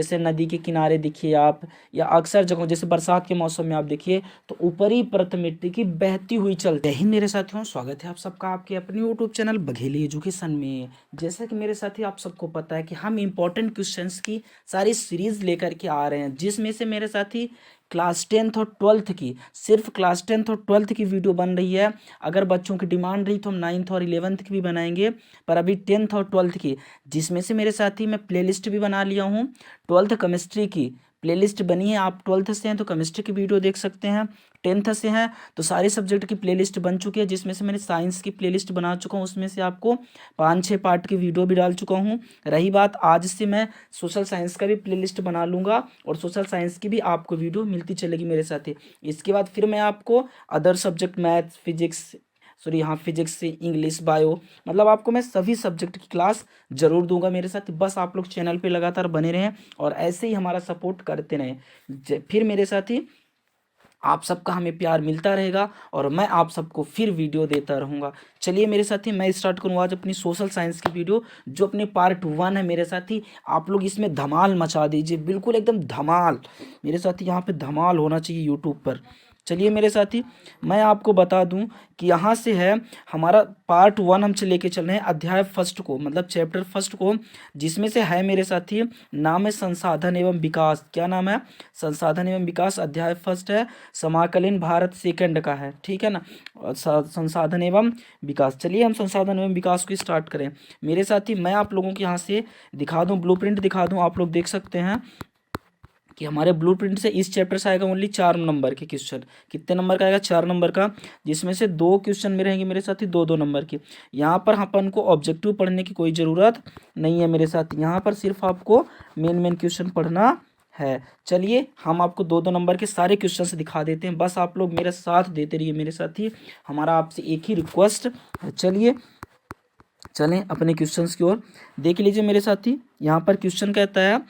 जैसे नदी के किनारे देखिए आप, या अक्सर जगहों जैसे बरसात के मौसम में आप देखिए तो ऊपरी परत मिट्टी की बहती हुई चलती है। मेरे साथियों, स्वागत है आप सबका आपके अपने यूट्यूब चैनल बघेली एजुकेशन में। जैसा कि मेरे साथी आप सबको पता है कि हम इंपॉर्टेंट क्वेश्चंस की सारी सीरीज लेकर के आ रहे हैं, जिसमें से मेरे साथी क्लास 10th और 12th की, सिर्फ क्लास 10th और 12th की वीडियो बन रही है। अगर बच्चों की डिमांड रही तो हम 9th और 11th की भी बनाएंगे, पर अभी 10th और 12th की, जिसमें से मेरे साथी मैं प्लेलिस्ट भी बना लिया हूँ। 12th केमिस्ट्री की प्लेलिस्ट बनी है। आप 12th से हैं तो केमिस्ट्री की वीडियो देख सकते हैं, 10th से हैं तो सारे सब्जेक्ट की प्लेलिस्ट बन चुकी है, जिसमें से मैंने साइंस की प्लेलिस्ट बना चुका हूँ। उसमें से आपको 5-6 पार्ट की वीडियो भी डाल चुका हूँ। रही बात, आज से मैं सोशल साइंस का भी प्लेलिस्ट बना लूँगा और सोशल साइंस की भी आपको वीडियो मिलती चलेगी मेरे साथ ही। इसके बाद फिर मैं आपको other subject maths, physics, sorry हाँ फिजिक्स से इंग्लिश, बायो, मतलब आपको मैं सभी सब्जेक्ट की क्लास जरूर दूंगा मेरे साथ। बस आप लोग चैनल पे लगातार बने रहें और ऐसे ही हमारा सपोर्ट करते रहें। फिर मेरे साथ ही आप सबका हमें प्यार मिलता रहेगा और मैं आप सबको फिर वीडियो देता रहूँगा। चलिए मेरे साथी, मैं स्टार्ट करूँगा आज अपनी सोशल साइंस की वीडियो, जो अपने पार्ट 1 है मेरे साथी। आप लोग इसमें धमाल मचा दीजिए, बिल्कुल एकदम धमाल मेरे साथी, यहाँ पे धमाल होना चाहिए यूट्यूब पर। चलिए मेरे साथी, मैं आपको बता दूं कि यहाँ से है हमारा पार्ट 1, हम लेके चल रहे हैं अध्याय फर्स्ट को, मतलब चैप्टर फर्स्ट को, जिसमें से है मेरे साथी, नाम है संसाधन एवं विकास। क्या नाम है? संसाधन एवं विकास। अध्याय फर्स्ट है, समाकलन भारत सेकंड का है, ठीक है ना, संसाधन एवं विकास। चलिए हम संसाधन एवं विकास को स्टार्ट करें मेरे साथी। मैं आप लोगों को यहाँ से दिखा दूँ, ब्लूप्रिंट दिखा दूँ, आप लोग देख सकते हैं कि हमारे ब्लूप्रिंट से इस चैप्टर से आएगा ओनली 4 नंबर के क्वेश्चन। कितने नंबर का आएगा? 4 नंबर का, जिसमें से 2 क्वेश्चन में रहेंगे मेरे साथी 2-2 नंबर के। यहाँ पर अपन को ऑब्जेक्टिव पढ़ने की कोई ज़रूरत नहीं है मेरे साथ, यहाँ पर सिर्फ आपको मेन क्वेश्चन पढ़ना है। चलिए हम आपको 2-2 नंबर के सारे क्वेश्चन दिखा देते हैं, बस आप लोग मेरा साथ देते रहिए मेरे साथी, हमारा आपसे एक ही रिक्वेस्ट है। चलिए चलें अपने क्वेश्चंस की ओर। देख लीजिए मेरे साथी, यहाँ पर क्वेश्चन कहता है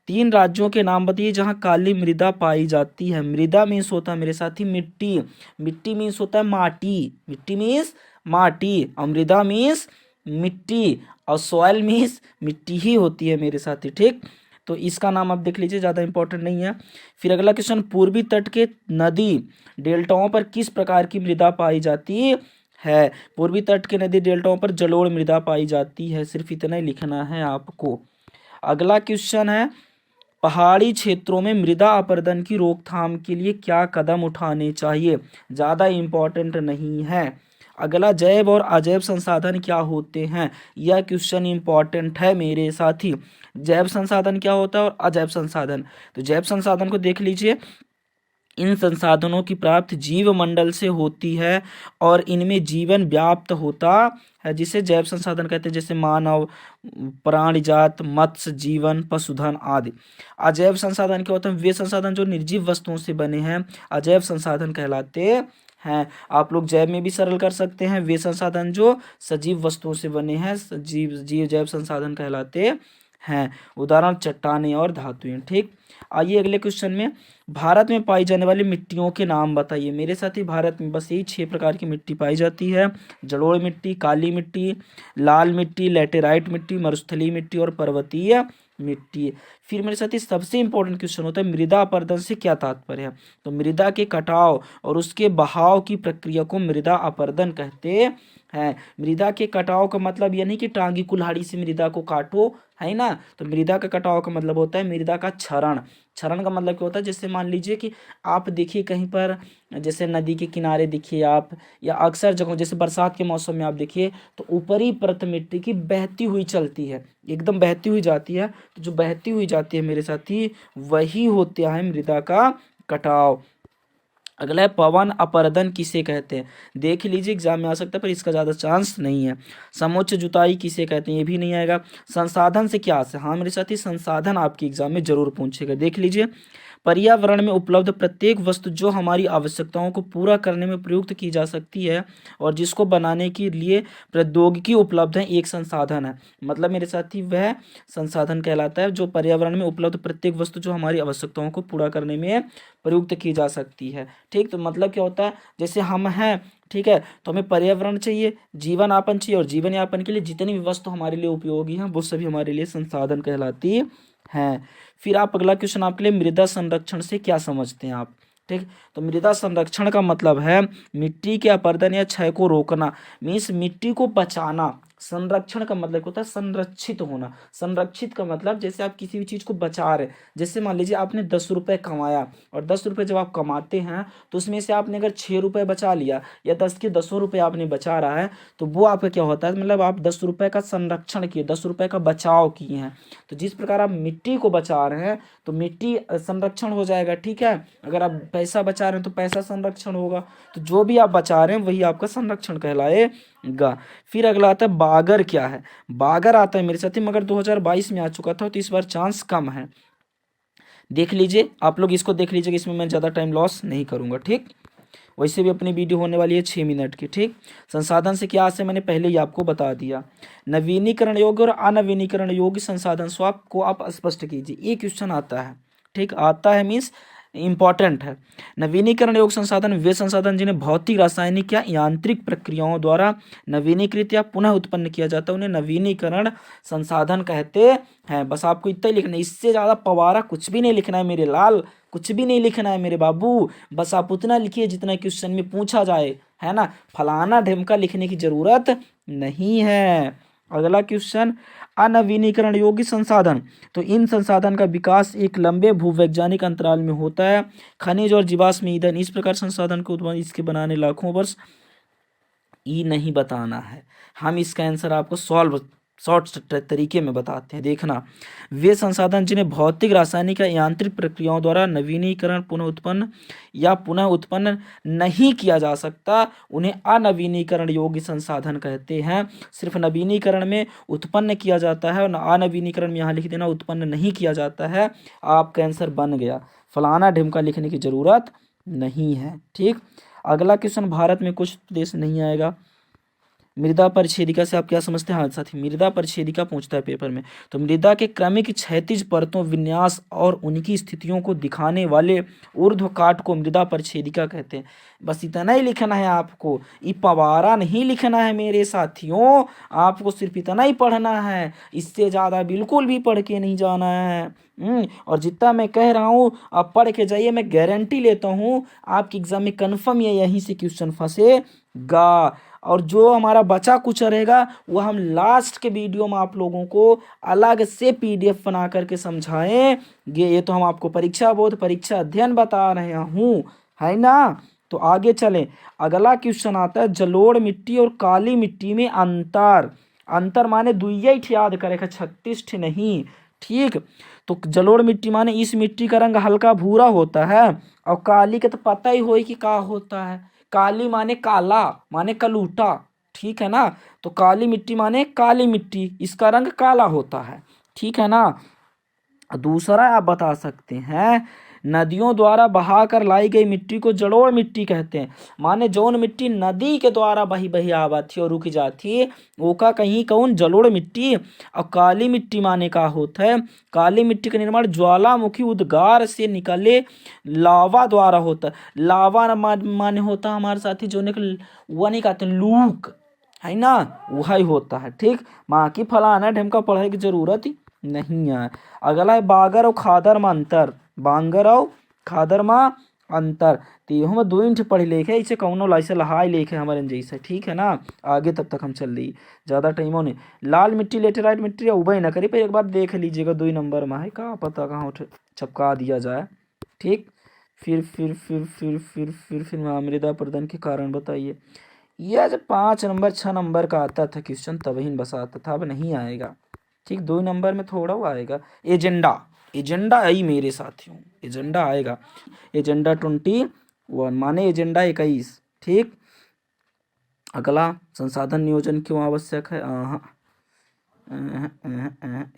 3 राज्यों के नाम बताइए जहाँ काली मृदा पाई जाती है। मृदा मीन्स होता है मेरे साथी मिट्टी, मिट्टी मीन्स होता है माटी, मिट्टी मीन्स माटी, और मृदा मीन्स मिट्टी, और सॉइल मीन्स मिट्टी ही होती है मेरे साथी, ठीक। तो इसका नाम आप देख लीजिए, ज़्यादा इंपॉर्टेंट नहीं है। फिर अगला क्वेश्चन, पूर्वी तट के नदी डेल्टाओं पर किस प्रकार की मृदा पाई जाती है? पूर्वी तट के नदी डेल्टाओं पर जलोढ़ मृदा पाई जाती है, सिर्फ इतना ही लिखना है आपको। अगला क्वेश्चन है, पहाड़ी क्षेत्रों में मृदा अपरदन की रोकथाम के लिए क्या कदम उठाने चाहिए? ज़्यादा इम्पोर्टेंट नहीं है। अगला, जैव और अजैव संसाधन क्या होते हैं? यह क्वेश्चन इंपॉर्टेंट है मेरे साथी। जैव संसाधन क्या होता है और अजैव संसाधन? तो जैव संसाधन को देख लीजिए, इन संसाधनों की प्राप्ति जीव मंडल से होती है और इनमें जीवन व्याप्त होता है, जिसे जैव संसाधन कहते हैं, जैसे मानव, प्राणी जात, मत्स्य जीवन, पशुधन आदि। अजैव संसाधन क्या होते हैं? वे संसाधन जो निर्जीव वस्तुओं से बने हैं, अजैव संसाधन कहलाते हैं। आप लोग जैव में भी सरल कर सकते हैं, वे संसाधन जो सजीव वस्तुओं से बने हैं, जीव जैव संसाधन कहलाते हैं। उदाहरण, चट्टानें और धातुएं, ठीक। आइए अगले क्वेश्चन में, भारत में पाई जाने वाली मिट्टियों के नाम बताइए। मेरे साथ ही भारत में बस यही 6 प्रकार की मिट्टी पाई जाती है, जलोढ़ मिट्टी, काली मिट्टी, लाल मिट्टी, लैटेराइट मिट्टी, मरुस्थलीय मिट्टी और पर्वतीय मिट्टी। फिर मेरे साथ ही सबसे इंपॉर्टेंट क्वेश्चन होता है, मृदा अपरदन से क्या तात्पर्य है? तो मृदा के कटाव और उसके बहाव की प्रक्रिया को मृदा अपरदन कहते हैं। मृदा के कटाव का मतलब यह नहीं कि टांगी कुल्हाड़ी से मृदा को काटो, है ना। तो मृदा का कटाव का मतलब होता है मृदा का क्षरण। क्षरण का मतलब क्या होता है? जैसे मान लीजिए कि आप देखिए कहीं पर, जैसे नदी के किनारे देखिए आप, या अक्सर जगहों जैसे बरसात के मौसम में आप देखिए तो ऊपरी परत मिट्टी की बहती हुई चलती है, एकदम बहती हुई जाती है। तो जो बहती हुई जाती है मेरे साथी, वही होता है मृदा का कटाव। अगला है, पवन अपरदन किसे कहते हैं? देख लीजिए एग्जाम में आ सकता है, पर इसका ज़्यादा चांस नहीं है। समोच्च जुताई किसे कहते हैं? ये भी नहीं आएगा। संसाधन से क्या आशा? हाँ मेरे साथी, संसाधन आपके एग्जाम में जरूर पूछेगा। देख लीजिए, पर्यावरण में उपलब्ध प्रत्येक वस्तु जो हमारी आवश्यकताओं को पूरा करने में प्रयुक्त की जा सकती है और जिसको बनाने के लिए प्रौद्योगिकी उपलब्ध है, एक संसाधन है। मतलब मेरे साथी, वह संसाधन कहलाता है जो पर्यावरण में उपलब्ध प्रत्येक वस्तु जो हमारी आवश्यकताओं को पूरा करने में प्रयुक्त की जा सकती है, ठीक। तो मतलब क्या होता है, जैसे हम हैं, ठीक है, तो हमें पर्यावरण चाहिए, जीवन यापन चाहिए, और जीवन यापन के लिए जितनी भी वस्तु हमारे लिए उपयोगी हैं वो सभी हमारे लिए संसाधन कहलाती हैं। फिर आप अगला क्वेश्चन आपके लिए, मृदा संरक्षण से क्या समझते हैं आप? ठीक, तो मृदा संरक्षण का मतलब है मिट्टी के अपरदन या क्षय को रोकना, मीन्स मिट्टी को बचाना। संरक्षण का मतलब होता है संरक्षित होना। संरक्षित का मतलब जैसे आप किसी भी चीज को बचा रहे, जैसे मान लीजिए आपने 10 रुपए कमाया, और 10 रुपए जब आप कमाते हैं तो उसमें से आपने अगर 6 रुपए बचा लिया, या 10 के 10 रुपए आपने बचा रहा है, तो वो आपका क्या होता है, मतलब आप 10 रुपए का संरक्षण किए, 10 रुपए का बचाव किए हैं। तो जिस प्रकार आप मिट्टी को बचा रहे हैं तो मिट्टी संरक्षण हो जाएगा। ठीक है, अगर आप पैसा बचा रहे हैं तो पैसा संरक्षण होगा। तो जो भी आप बचा रहे हैं वही आपका संरक्षण कहलाएगा। फिर अगला आता है बागर क्या है? बागर आता है मेरे साथी, मगर 2022 में आ चुका था, तो इस बार चांस कम है। देख लीजिए आप लोग, इसको देख लीजिएगा, इसमें मैं ज़्यादा टाइम लॉस नहीं करूंगा। ठीक, वैसे भी अपनी वीडियो होने वाली है 6 मिनट की। ठीक, संसाधन से क्या आशय मैंने पहले ही आपको बता दिया। नवीनीकरण योग्य और अनवीनीकरण योग्य संसाधन स्वरूप को आप स्पष्ट कीजिए, ये क्वेश्चन आता है। ठीक, आता है मीन्स इंपॉर्टेंट है। नवीनीकरण योग्य संसाधन वे संसाधन जिन्हें भौतिक, रासायनिक या यांत्रिक प्रक्रियाओं द्वारा नवीनीकृत या पुनः उत्पन्न किया जाता है, उन्हें नवीनीकरण संसाधन कहते हैं। बस आपको इतना ही लिखना है, इससे ज़्यादा पवारा कुछ भी नहीं लिखना है मेरे लाल, कुछ भी नहीं लिखना है मेरे बाबू। बस आप उतना लिखिए जितना क्वेश्चन में पूछा जाए, है ना। फलाना ढिमका लिखने की जरूरत नहीं है। अगला क्वेश्चन, अनवीनीकरण योग्य संसाधन, तो इन संसाधन का विकास एक लंबे भूवैज्ञानिक अंतराल में होता है। खनिज और जीवाश्म ईंधन इस प्रकार संसाधन को उत्पन्न, इसके बनाने लाखों वर्ष। ई नहीं बताना है, हम इसका आंसर आपको सॉल्व शॉर्ट तरीके में बताते हैं, देखना। वे संसाधन जिन्हें भौतिक, रासायनिक या यांत्रिक प्रक्रियाओं द्वारा नवीनीकरण, पुनः उत्पन्न या पुनः उत्पन्न नहीं किया जा सकता, उन्हें अनवीनीकरण योग्य संसाधन कहते हैं। सिर्फ नवीनीकरण में उत्पन्न किया जाता है, और अनवीनीकरण में यहाँ लिख देना उत्पन्न नहीं किया जाता है। आपका आंसर बन गया, फलाना ढिमका लिखने की जरूरत नहीं है। ठीक, अगला क्वेश्चन, भारत में कुछ देश नहीं आएगा। मृदा परिच्छेदिका से आप क्या समझते हैं? हाँ साथी, मृदा परिच्छेदिका पूछता है पेपर में। तो मृदा के क्रमिक क्षैतिज परतों, विन्यास और उनकी स्थितियों को दिखाने वाले ऊर्ध्व काट को मृदा परिच्छेदिका कहते हैं। बस इतना ही लिखना है आपको, ये पवारा नहीं लिखना है मेरे साथियों, आपको सिर्फ इतना ही पढ़ना है, इससे ज़्यादा बिल्कुल भी पढ़ के नहीं जाना है। और जितना मैं कह रहा हूँ आप पढ़ के जाइए, मैं गारंटी लेता हूँ आपके एग्जाम में कन्फर्म ये यहीं से क्वेश्चन फंसेगा। और जो हमारा बचा कुछ रहेगा वो हम लास्ट के वीडियो में आप लोगों को अलग से पीडीएफ बना करके समझाएंगे। ये तो हम आपको परीक्षा बोध, परीक्षा अध्ययन बता रहे हूँ, है ना। तो आगे चलें, अगला क्वेश्चन आता है, जलोढ़ मिट्टी और काली मिट्टी में अंतर। अंतर माने दुइया ही याद करेगा, 36 नहीं। ठीक, तो जलोढ़ मिट्टी माने इस मिट्टी का रंग हल्का भूरा होता है, और काली का तो पता ही हो कि का होता है। काली माने काला, माने कलूटा। ठीक है ना, तो काली मिट्टी माने काली मिट्टी, इसका रंग काला होता है। ठीक है ना। दूसरा आप बता सकते हैं, नदियों द्वारा बहाकर लाई गई मिट्टी को जलोढ़ मिट्टी कहते हैं। माने जौन मिट्टी नदी के द्वारा बही बही आवत थी और रुक जाती, वो का कहीं कौन जलोढ़ मिट्टी। और काली मिट्टी माने का होता है, काली मिट्टी का निर्माण ज्वालामुखी उद्गार से निकले लावा द्वारा होता है। लावा माने होता है हमारे साथी जो वह नहीं कहते लूक, है ना, वही होता है। ठीक, माँ की फलाना ढेमका पढ़ाई की जरूरत ही नहीं है। अगला है बागर और खादर में अंतर। बांगर और खादर में अंतर, तो हम दो इंठ पढ़ लिखे, इसे कौनो लाइसे लहाई लिखे हमारे जैसे। ठीक है ना, आगे तब तक हम चल रही, ज़्यादा टाइम होने। लाल मिट्टी लेटेराइट मिट्टी उबई ना करी, पर एक बार देख लीजिएगा 2 नंबर में है, का पता कहाँ छपका दिया जाए। ठीक, फिर मृदा प्रदन के कारण बताइए। यह जब 5 नंबर 6 नंबर का आता था क्वेश्चन तब ही बस आता था, अब नहीं आएगा। ठीक, 2 नंबर में थोड़ा वो आएगा। एजेंडा, एजेंडा आई मेरे साथियों, एजेंडा आएगा। एजेंडा 21 माने एजेंडा 21। ठीक, अगला, संसाधन नियोजन क्यों आवश्यक है?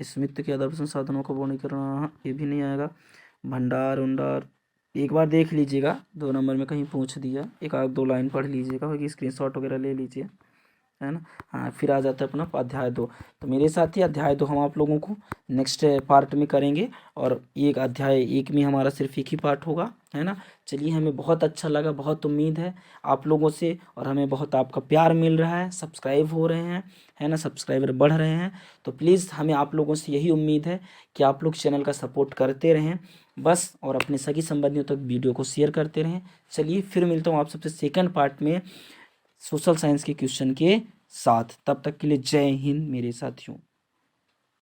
स्मित के आधार पर संसाधनों को बोनी करना, ये भी नहीं आएगा। भंडार उंडार एक बार देख लीजिएगा, 2 नंबर में कहीं पूछ दिया, एक आध 2 लाइन पढ़ लीजिएगा, स्क्रीनशॉट वगैरह ले लीजिए। है ना। हाँ, फिर आ जाता है अपना अध्याय 2। तो मेरे साथी अध्याय 2 हम आप लोगों को नेक्स्ट पार्ट में करेंगे, और एक अध्याय 1 में हमारा सिर्फ एक ही पार्ट होगा, है ना। चलिए, हमें बहुत अच्छा लगा, बहुत उम्मीद है आप लोगों से, और हमें बहुत आपका प्यार मिल रहा है, सब्सक्राइब हो रहे हैं, है ना, सब्सक्राइबर बढ़ रहे हैं। तो प्लीज़ हमें आप लोगों से यही उम्मीद है कि आप लोग चैनल का सपोर्ट करते रहें बस, और अपने सगी संबंधियों तक वीडियो को शेयर करते रहें। चलिए, फिर मिलता हूँ आप सबसे सेकंड पार्ट में सोशल साइंस के क्वेश्चन के साथ। तब तक के लिए जय हिंद मेरे साथियों।